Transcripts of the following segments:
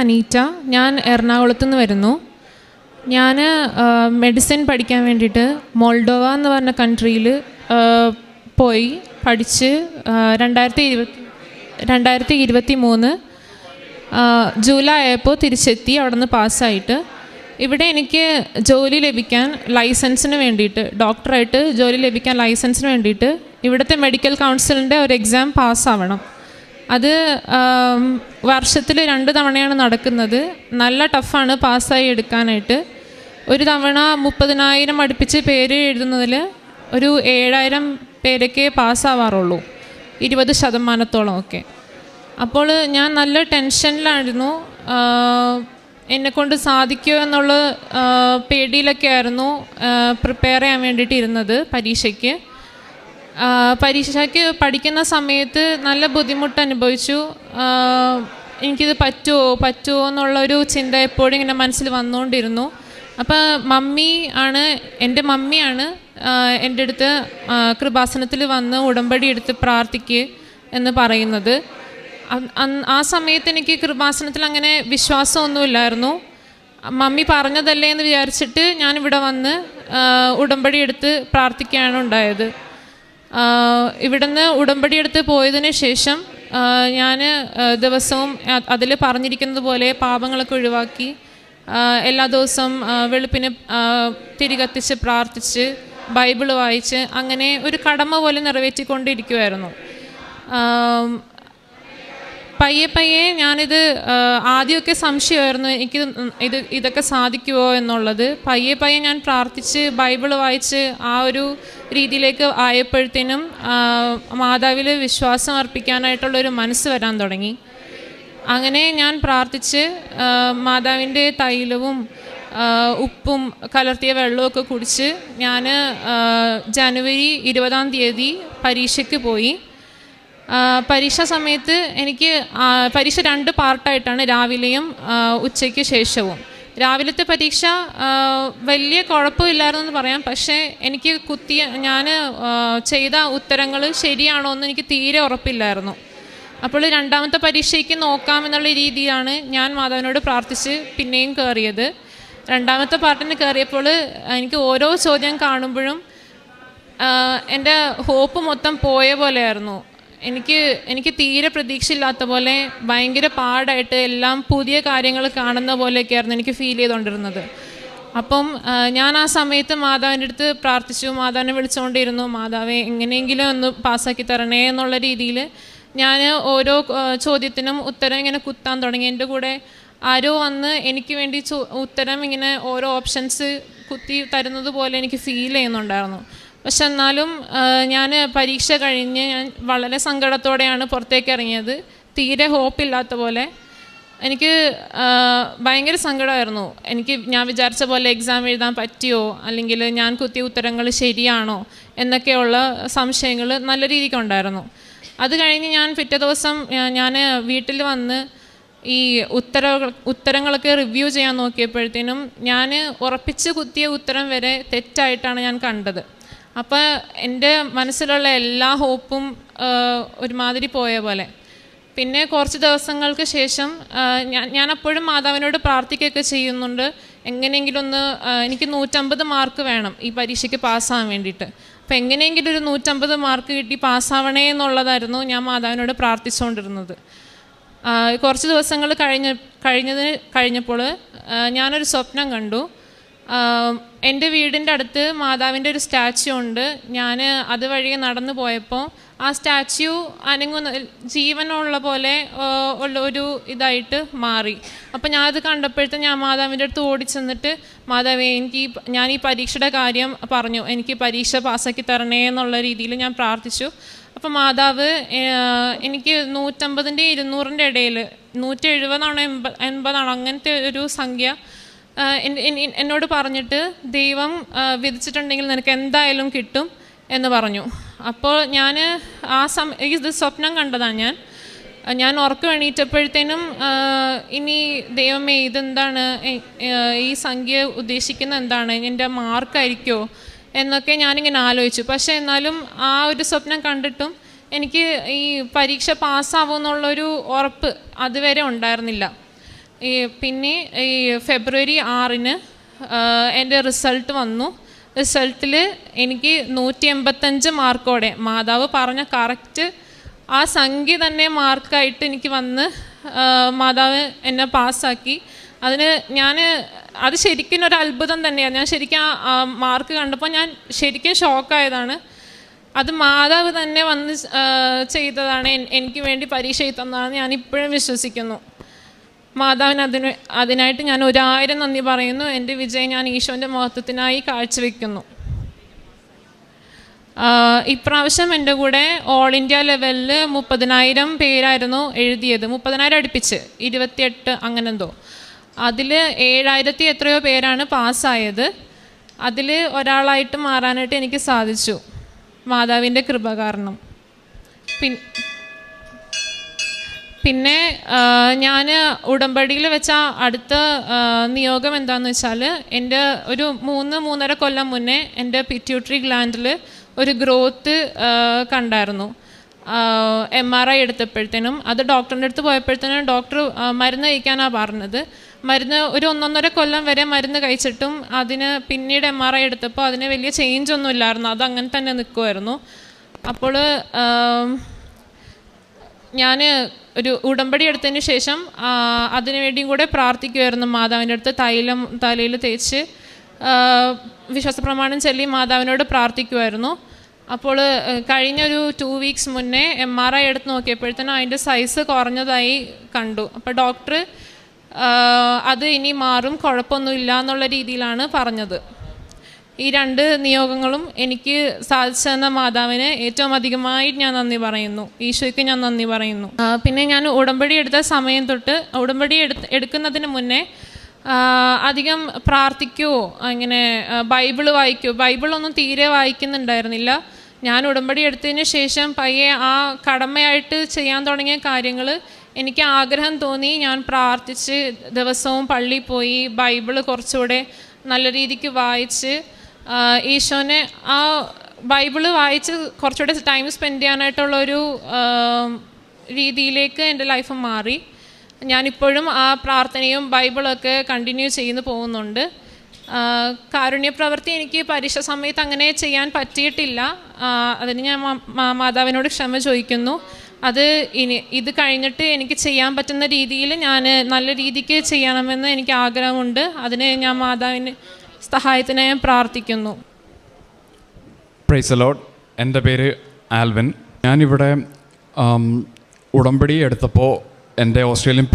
അനീറ്റ. ഞാൻ എറണാകുളത്തു നിന്ന് വരുന്നു. ഞാൻ മെഡിസിൻ പഠിക്കാൻ വേണ്ടിയിട്ട് മോൾഡോവ എന്ന് പറഞ്ഞ കൺട്രിയിൽ പോയി പഠിച്ച് 2023 ജൂലൈ ആയപ്പോൾ തിരിച്ചെത്തി. അവിടെ നിന്ന് പാസ്സായിട്ട് ഇവിടെ എനിക്ക് ജോലി ലഭിക്കാൻ ലൈസൻസിന് വേണ്ടിയിട്ട്, ഡോക്ടറായിട്ട് ജോലി ലഭിക്കാൻ ലൈസൻസിന് വേണ്ടിയിട്ട് ഇവിടുത്തെ മെഡിക്കൽ കൗൺസിലിൻ്റെ ഒരു എക്സാം പാസ്സാവണം. അത് വർഷത്തിൽ 2 തവണയാണ് നടക്കുന്നത്. നല്ല ടഫാണ് പാസ്സായി എടുക്കാനായിട്ട്. ഒരു തവണ 30,000 അടുപ്പിച്ച് പേര് എഴുതുന്നതിൽ ഒരു 7,000 പേരൊക്കെ പാസ്സാവാറുള്ളൂ, 20% ഒക്കെ. അപ്പോൾ ഞാൻ നല്ല ടെൻഷനിലായിരുന്നു. എന്നെക്കൊണ്ട് സാധിക്കുമോ എന്നുള്ള പേടിയിലൊക്കെ ആയിരുന്നു പ്രിപ്പയർ ചെയ്യാൻ വേണ്ടിയിട്ട് ഇരുന്നത്. പരീക്ഷയ്ക്ക് പഠിക്കുന്ന സമയത്ത് നല്ല ബുദ്ധിമുട്ട് അനുഭവിച്ചു. എനിക്കിത് പറ്റുമോ എന്നുള്ളൊരു ചിന്ത എപ്പോഴും ഇങ്ങനെ മനസ്സിൽ വന്നുകൊണ്ടിരുന്നു. അപ്പോൾ എൻ്റെ മമ്മിയാണ് എൻ്റെ അടുത്ത് കൃപാസനത്തിൽ വന്ന് ഉടമ്പടി എടുത്ത് പ്രാർത്ഥിക്കുക എന്ന് പറയുന്നത്. ആ സമയത്ത് എനിക്ക് കൃപാസനത്തിൽ അങ്ങനെ വിശ്വാസമൊന്നുമില്ലായിരുന്നു. മമ്മി പറഞ്ഞതല്ലേ എന്ന് വിചാരിച്ചിട്ട് ഞാനിവിടെ വന്ന് ഉടമ്പടി എടുത്ത് പ്രാർത്ഥിക്കുകയാണ് ഉണ്ടായത്. ഇവിടുന്ന് ഉടമ്പടി എടുത്ത് പോയതിന് ശേഷം ഞാൻ ദിവസവും അതിൽ പറഞ്ഞിരിക്കുന്നത് പോലെ പാപങ്ങളൊക്കെ ഒഴിവാക്കി എല്ലാ ദിവസവും വെളുപ്പിന് തിരി കത്തിച്ച് പ്രാർത്ഥിച്ച് ബൈബിൾ വായിച്ച് അങ്ങനെ ഒരു കടമ പോലെ നിറവേറ്റിക്കൊണ്ടിരിക്കുമായിരുന്നു. പയ്യെ ഞാനിത് ആദ്യമൊക്കെ സംശയമായിരുന്നു, ഇതൊക്കെ സാധിക്കുമോ എന്നുള്ളത്. പയ്യെ ഞാൻ പ്രാർത്ഥിച്ച് ബൈബിൾ വായിച്ച് ആ ഒരു രീതിയിലേക്ക് ആയപ്പോഴത്തേനും മാതാവിൽ വിശ്വാസം അർപ്പിക്കാനായിട്ടുള്ളൊരു മനസ്സ് വരാൻ തുടങ്ങി. അങ്ങനെ ഞാൻ പ്രാർത്ഥിച്ച് മാതാവിൻ്റെ തൈലവും ഉപ്പും കലർത്തിയ വെള്ളമൊക്കെ കുടിച്ച് ഞാൻ ജനുവരി 20 പരീക്ഷയ്ക്ക് പോയി. പരീക്ഷ സമയത്ത് എനിക്ക് പരീക്ഷ 2 പാർട്ടായിട്ടാണ്, രാവിലെയും ഉച്ചയ്ക്ക് ശേഷവും. രാവിലത്തെ പരീക്ഷ വലിയ കുഴപ്പമില്ലായിരുന്നെന്ന് പറയാം. പക്ഷേ എനിക്ക് ഞാൻ ചെയ്ത ഉത്തരങ്ങൾ ശരിയാണോ എന്ന് എനിക്ക് തീരെ ഉറപ്പില്ലായിരുന്നു. അപ്പോൾ 2ാമത്തെ പരീക്ഷയ്ക്ക് നോക്കാമെന്നുള്ള രീതിയിലാണ് ഞാൻ മാതാവിനോട് പ്രാർത്ഥിച്ച് പിന്നെയും കയറിയത്. 2ാമത്തെ പാർട്ടിന് കയറിയപ്പോൾ എനിക്ക് ഓരോ ചോദ്യം കാണുമ്പോഴും എൻ്റെ ഹോപ്പ് മൊത്തം പോയ പോലെയായിരുന്നു. എനിക്ക് തീരെ പ്രതീക്ഷയില്ലാത്ത പോലെ ഭയങ്കര പാടായിട്ട് എല്ലാം പുതിയ കാര്യങ്ങൾ കാണുന്ന പോലെയൊക്കെയായിരുന്നു എനിക്ക് ഫീൽ ചെയ്തുകൊണ്ടിരുന്നത്. അപ്പം ഞാൻ ആ സമയത്ത് മാതാവിൻ്റെ അടുത്ത് പ്രാർത്ഥിച്ചു, മാതാവിനെ വിളിച്ചുകൊണ്ടിരുന്നു, മാതാവെ എങ്ങനെയെങ്കിലും ഒന്ന് പാസ്സാക്കി തരണേ എന്നുള്ള രീതിയിൽ ഞാൻ ഓരോ ചോദ്യത്തിനും ഉത്തരം ഇങ്ങനെ കുത്താൻ തുടങ്ങി. എൻ്റെ കൂടെ ആരോ വന്ന് എനിക്ക് വേണ്ടി ഉത്തരം ഇങ്ങനെ ഓരോ ഓപ്ഷൻസ് കുത്തി തരുന്നത് പോലെ എനിക്ക് ഫീൽ ചെയ്യുന്നുണ്ടായിരുന്നു. പക്ഷെ എന്നാലും ഞാൻ പരീക്ഷ കഴിഞ്ഞ് ഞാൻ വളരെ സങ്കടത്തോടെയാണ് പുറത്തേക്ക് ഇറങ്ങിയത്. തീരെ ഹോപ്പില്ലാത്ത പോലെ എനിക്ക് ഭയങ്കര സങ്കടമായിരുന്നു. ഞാൻ വിചാരിച്ച പോലെ എക്സാം എഴുതാൻ പറ്റിയോ, അല്ലെങ്കിൽ ഞാൻ കുത്തിയ ഉത്തരങ്ങൾ ശരിയാണോ എന്നൊക്കെയുള്ള സംശയങ്ങൾ നല്ല രീതിക്കുണ്ടായിരുന്നു. അത് കഴിഞ്ഞ് ഞാൻ പിറ്റേ ദിവസം ഞാൻ വീട്ടിൽ വന്ന് ഈ ഉത്തരങ്ങളൊക്കെ റിവ്യൂ ചെയ്യാൻ നോക്കിയപ്പോഴത്തേനും ഞാൻ ഉറപ്പിച്ച് കുത്തിയ ഉത്തരം വരെ തെറ്റായിട്ടാണ് ഞാൻ കണ്ടത്. അപ്പോൾ എൻ്റെ മനസ്സിലുള്ള എല്ലാ ഹോപ്പും ഒരുമാതിരി പോയ പോലെ. പിന്നെ കുറച്ച് ദിവസങ്ങൾക്ക് ശേഷം ഞാൻ അപ്പോഴും മാതാവിനോട് പ്രാർത്ഥിക്കുകയൊക്കെ ചെയ്യുന്നുണ്ട്, എങ്ങനെയെങ്കിലും എനിക്ക് 150 മാർക്ക് വേണം ഈ പരീക്ഷയ്ക്ക് പാസ്സാകാൻ വേണ്ടിയിട്ട്. അപ്പോൾ എങ്ങനെയെങ്കിലും ഒരു 150 മാർക്ക് കിട്ടി പാസ്സാവണേ എന്നുള്ളതായിരുന്നു ഞാൻ മാതാവിനോട് പ്രാർത്ഥിച്ചുകൊണ്ടിരുന്നത്. കുറച്ച് ദിവസങ്ങൾ കഴിഞ്ഞപ്പോൾ ഞാനൊരു സ്വപ്നം കണ്ടു. എൻ്റെ വീടിൻ്റെ അടുത്ത് മാതാവിൻ്റെ ഒരു സ്റ്റാച്യു ഉണ്ട്. ഞാൻ അതുവഴി നടന്നു പോയപ്പോൾ ആ സ്റ്റാച്യു ജീവനുള്ള പോലെ ഉള്ള ഒരു ഇതായിട്ട് മാറി. അപ്പോൾ ഞാനത് കണ്ടപ്പോഴത്തെ ഞാൻ മാതാവിൻ്റെ അടുത്ത് ഓടിച്ചെന്നിട്ട്, മാതാവേ ഞാൻ ഈ പരീക്ഷയുടെ കാര്യം പറഞ്ഞു, എനിക്ക് പരീക്ഷ പാസ്സാക്കി തരണേ എന്നുള്ള രീതിയിൽ ഞാൻ പ്രാർത്ഥിച്ചു. അപ്പോൾ മാതാവ് എനിക്ക് 150-ൻ്റെ 200-ൻ്റെ ഇടയിൽ 170 80 അങ്ങനത്തെ ഒരു സംഖ്യ എന്നോട് പറഞ്ഞിട്ട്, ദൈവം വിധിച്ചിട്ടുണ്ടെങ്കിൽ നിനക്ക് എന്തായാലും കിട്ടും എന്ന് പറഞ്ഞു. അപ്പോൾ ഞാൻ ഇത് സ്വപ്നം കണ്ടതാണ്. ഞാൻ ഉറക്കം എണീറ്റപ്പോഴത്തേനും ഇനി ദൈവമേ ഇതെന്താണ്, ഈ സംഖ്യ ഉദ്ദേശിക്കുന്ന എന്താണ്, എൻ്റെ മാർക്കായിരിക്കുമോ എന്നൊക്കെ ഞാനിങ്ങനെ ആലോചിച്ചു. പക്ഷേ എന്നാലും ആ ഒരു സ്വപ്നം കണ്ടിട്ടും എനിക്ക് ഈ പരീക്ഷ പാസ്സാവുമെന്നുള്ളൊരു ഉറപ്പ് അതുവരെ ഉണ്ടായിരുന്നില്ല. പിന്നെ ഈ ഫെബ്രുവരി 6 എൻ്റെ റിസൾട്ട് വന്നു. റിസൾട്ടിൽ എനിക്ക് 185 മാർക്കോടെ, മാതാവ് പറഞ്ഞ കറക്റ്റ് ആ സംഖ്യ തന്നെ മാർക്കായിട്ട് എനിക്ക് വന്ന് മാതാവ് എന്നെ പാസ്സാക്കി. അത് ശരിക്കും ഒരു അത്ഭുതം തന്നെയാണ്. ഞാൻ ശരിക്കും ആ മാർക്ക് കണ്ടപ്പോൾ ഞാൻ ശരിക്കും ഷോക്കായതാണ്. അത് മാതാവ് തന്നെ വന്ന് ചെയ്തതാണ്, എനിക്ക് വേണ്ടി പരീക്ഷ എഴുതുന്നതാണ് ഞാൻ ഇപ്പോഴും വിശ്വസിക്കുന്നു. മാതാവിന് അതിനായിട്ട് ഞാൻ 1000 നന്ദി പറയുന്നു. എൻ്റെ വിജയം ഞാൻ ഈശോൻ്റെ മഹത്വത്തിനായി കാഴ്ചവെക്കുന്നു. ഇപ്രാവശ്യം എൻ്റെ കൂടെ ഓൾ ഇന്ത്യ ലെവലിൽ 30,000 പേരായിരുന്നു എഴുതിയത്. 30,000 അടുപ്പിച്ച് 28 അങ്ങനെന്തോ. അതിൽ 7,000 എത്രയോ പേരാണ് പാസ്സായത്. അതിൽ ഒരാളായിട്ട് മാറാനായിട്ട് എനിക്ക് സാധിച്ചു, മാതാവിൻ്റെ കൃപ കാരണം. പിന്നെ ഞാൻ ഉടമ്പടിയിൽ വെച്ച അടുത്ത നിയോഗം എന്താണെന്ന് വെച്ചാൽ, എൻ്റെ ഒരു 3-3.5 കൊല്ലം മുന്നേ എൻ്റെ പിറ്റ്യൂട്ടറി ഗ്ലാൻഡിൽ ഒരു ഗ്രോത്ത് കണ്ടായിരുന്നു. MRI എടുത്തപ്പോഴത്തേനും, അത് ഡോക്ടറിൻ്റെ അടുത്ത് പോയപ്പോഴത്തേനും ഡോക്ടർ മരുന്ന് കഴിക്കാനാണ് പറഞ്ഞത്. മരുന്ന് ഒരു 1-1.5 കൊല്ലം വരെ മരുന്ന് കഴിച്ചിട്ടും അതിന് പിന്നീട് MRI എടുത്തപ്പോൾ അതിന് വലിയ ചേഞ്ച് ഒന്നും ഇല്ലായിരുന്നു, അത് അങ്ങനെ തന്നെ നിൽക്കുമായിരുന്നു. അപ്പോൾ ഞാൻ ഒരു ഉടമ്പടി എടുത്തതിന് ശേഷം അതിനു വേണ്ടിയും കൂടെ പ്രാർത്ഥിക്കുമായിരുന്നു. മാതാവിൻ്റെ അടുത്ത് തൈലം തലയിൽ തേച്ച് വിശ്വാസപ്രമാണം ചൊല്ലി മാതാവിനോട് പ്രാർത്ഥിക്കുമായിരുന്നു. അപ്പോൾ കഴിഞ്ഞൊരു 2 വീക്സ് മുന്നേ MRI എടുത്ത് നോക്കിയപ്പോഴത്തേനും അതിൻ്റെ സൈസ് കുറഞ്ഞതായി കണ്ടു. അപ്പോൾ ഡോക്ടർ അത് ഇനി മാറും, കുഴപ്പമൊന്നുമില്ല എന്നുള്ള രീതിയിലാണ് പറഞ്ഞത്. ഈ 2 നിയോഗങ്ങളും എനിക്ക് സാധിച്ചെന്ന മാതാവിന് ഏറ്റവും അധികമായി ഞാൻ നന്ദി പറയുന്നു. ഈശോയ്ക്ക് ഞാൻ നന്ദി പറയുന്നു. പിന്നെ ഞാൻ ഉടമ്പടി എടുത്ത സമയം തൊട്ട്, ഉടമ്പടി എടുക്കുന്നതിന് മുന്നേ അധികം പ്രാർത്ഥിക്കുവോ അങ്ങനെ ബൈബിള് വായിക്കുമോ, ബൈബിളൊന്നും തീരെ വായിക്കുന്നുണ്ടായിരുന്നില്ല. ഞാൻ ഉടമ്പടി എടുത്തതിന് ശേഷം പയ്യെ ആ കടമയായിട്ട് ചെയ്യാൻ തുടങ്ങിയ കാര്യങ്ങൾ എനിക്ക് ആഗ്രഹം തോന്നി. ഞാൻ പ്രാർത്ഥിച്ച് ദിവസവും പള്ളിയിൽ പോയി ബൈബിള് കുറച്ചുകൂടെ നല്ല രീതിക്ക് വായിച്ച് ഈശോനെ ആ ബൈബിള് വായിച്ച് കുറച്ചുകൂടെ ടൈം സ്പെൻഡ് ചെയ്യാനായിട്ടുള്ളൊരു രീതിയിലേക്ക് എൻ്റെ ലൈഫ് മാറി. ഞാനിപ്പോഴും ആ പ്രാർത്ഥനയും ബൈബിളൊക്കെ കണ്ടിന്യൂ ചെയ്ത് പോകുന്നുണ്ട്. കാരുണ്യപ്രവൃത്തി എനിക്ക് പരീക്ഷ സമയത്ത് അങ്ങനെ ചെയ്യാൻ പറ്റിയിട്ടില്ല. അതിന് ഞാൻ മാതാവിനോട് ക്ഷമ ചോദിക്കുന്നു. ഇത് കഴിഞ്ഞിട്ട് എനിക്ക് ചെയ്യാൻ പറ്റുന്ന രീതിയിൽ ഞാൻ നല്ല രീതിക്ക് ചെയ്യണമെന്ന് എനിക്ക് ആഗ്രഹമുണ്ട്. അതിന് ഞാൻ മാതാവിന് സഹായത്തിന് ഞാൻ പ്രാർത്ഥിക്കുന്നു. Praise the Lord. എൻ്റെ പേര് ആൽവിൻ. ഞാനിവിടെ ഉടമ്പടി എടുത്തപ്പോൾ എൻ്റെ ഓസ്ട്രേലിയൻ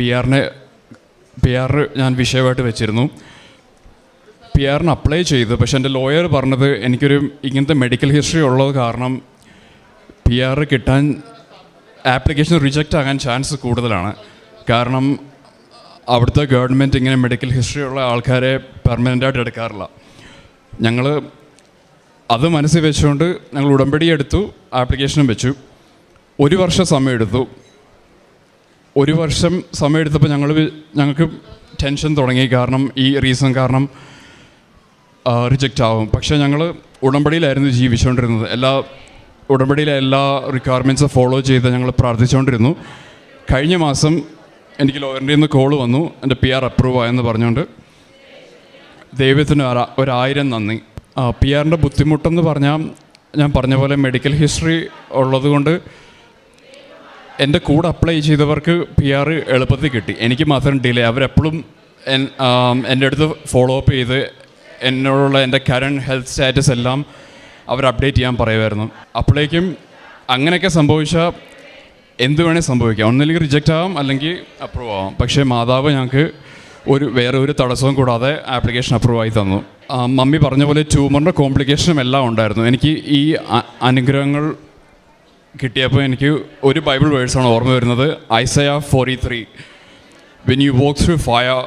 PR ഞാൻ വിഷയമായിട്ട് വെച്ചിരുന്നു. PR അപ്ലൈ ചെയ്തു. പക്ഷേ എൻ്റെ ലോയർ പറഞ്ഞത് എനിക്കൊരു ഇങ്ങനത്തെ മെഡിക്കൽ ഹിസ്റ്ററി ഉള്ളത് കാരണം PR കിട്ടാൻ ആപ്ലിക്കേഷൻ റിജക്റ്റ് ആകാൻ ചാൻസ് കൂടുതലാണ്. കാരണം അവിടുത്തെ ഗവൺമെൻറ് ഇങ്ങനെ മെഡിക്കൽ ഹിസ്റ്ററി ഉള്ള ആൾക്കാരെ പെർമനൻ്റായിട്ട് എടുക്കാറില്ല. ഞങ്ങൾ അത് മനസ്സിൽ വെച്ചുകൊണ്ട് ഞങ്ങൾ ഉടമ്പടി എടുത്തു, ആപ്ലിക്കേഷനും വെച്ചു. 1 വർഷം സമയമെടുത്തു. 1 വർഷം സമയമെടുത്തപ്പോൾ ഞങ്ങൾക്ക് ടെൻഷൻ തുടങ്ങി. കാരണം ഈ റീസൺ കാരണം റിജക്റ്റ് ആവും. പക്ഷേ ഞങ്ങൾ ഉടമ്പടിയിലായിരുന്നു ജീവിച്ചുകൊണ്ടിരുന്നത്. ഉടമ്പടിയിലെ എല്ലാ റിക്വയർമെൻറ്റ്സും ഫോളോ ചെയ്ത് ഞങ്ങൾ പ്രാർത്ഥിച്ചുകൊണ്ടിരുന്നു. കഴിഞ്ഞ മാസം എനിക്ക് ലോയറിൻ്റെ നിന്ന് കോള് വന്നു, എൻ്റെ PR അപ്രൂവ് ആയെന്ന് പറഞ്ഞുകൊണ്ട്. ദൈവത്തിന് 1000 നന്ദി. PR ബുദ്ധിമുട്ടെന്ന് പറഞ്ഞാൽ ഞാൻ പറഞ്ഞ പോലെ മെഡിക്കൽ ഹിസ്റ്ററി ഉള്ളതുകൊണ്ട് എൻ്റെ കൂടെ അപ്ലൈ ചെയ്തവർക്ക് PR എളുപ്പത്തിൽ കിട്ടി. എനിക്ക് മാത്രം ഡിലേ. അവരെപ്പോഴും എൻ്റെ അടുത്ത് ഫോളോ അപ്പ് ചെയ്ത് എന്നോടുള്ള എൻ്റെ കറണ്ട് ഹെൽത്ത് സ്റ്റാറ്റസ് എല്ലാം അവർ അപ്ഡേറ്റ് ചെയ്യാൻ പറയുമായിരുന്നു. അപ്പോഴേക്കും അങ്ങനെയൊക്കെ സംഭവിച്ചാൽ എന്ത് വേണേൽ സംഭവിക്കാം. ഒന്നില്ലെങ്കിൽ റിജക്റ്റ് ആവാം, അല്ലെങ്കിൽ അപ്രൂവ് ആവാം. പക്ഷേ മാതാവ് ഞങ്ങൾക്ക് വേറെ ഒരു തടസ്സവും കൂടാതെ ആപ്ലിക്കേഷൻ അപ്രൂവ് ആയി തന്നു. മമ്മി പറഞ്ഞ പോലെ ട്യൂമറിൻ്റെ കോംപ്ലിക്കേഷനും എല്ലാം ഉണ്ടായിരുന്നു. എനിക്ക് ഈ അനുഗ്രഹങ്ങൾ കിട്ടിയപ്പോൾ എനിക്ക് ഒരു ബൈബിൾ വേഴ്സാണ് ഓർമ്മ വരുന്നത്. Isaiah 43, when you walk through fire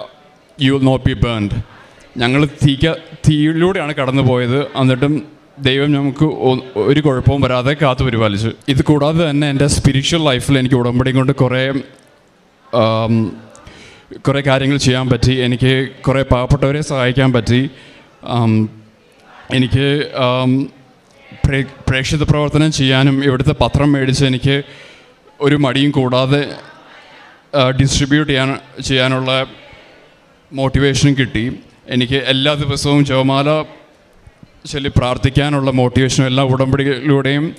you will not be burned. ഞങ്ങൾ തീയിലൂടെയാണ് കടന്നു പോയത്, എന്നിട്ടും ദൈവം നമുക്ക് ഒരു കുഴപ്പവും വരാതെ കാത്തു പരിപാലിച്ചു. ഇത് കൂടാതെ തന്നെ എൻ്റെ സ്പിരിച്വൽ ലൈഫിൽ എനിക്ക് ഉടമ്പടി കൊണ്ട് കുറേ കാര്യങ്ങൾ ചെയ്യാൻ പറ്റി. എനിക്ക് കുറേ പാവപ്പെട്ടവരെ സഹായിക്കാൻ പറ്റി. എനിക്ക് പ്രേക്ഷിത പ്രവർത്തനം ചെയ്യാനും ഇവിടുത്തെ പത്രം മേടിച്ച് എനിക്ക് ഒരു മടിയും കൂടാതെ ഡിസ്ട്രിബ്യൂട്ട് ചെയ്യാനുള്ള മോട്ടിവേഷനും കിട്ടി. എനിക്ക് എല്ലാ ദിവസവും ജപമാല ചൊല്ലി പ്രാർത്ഥിക്കാനുള്ള മോട്ടിവേഷനും എല്ലാ ഉടമ്പടിയിലൂടെയും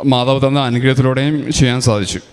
മാതാവ് തന്ന അനുഗ്രഹത്തിലൂടെയും ചെയ്യാൻ സാധിച്ചു.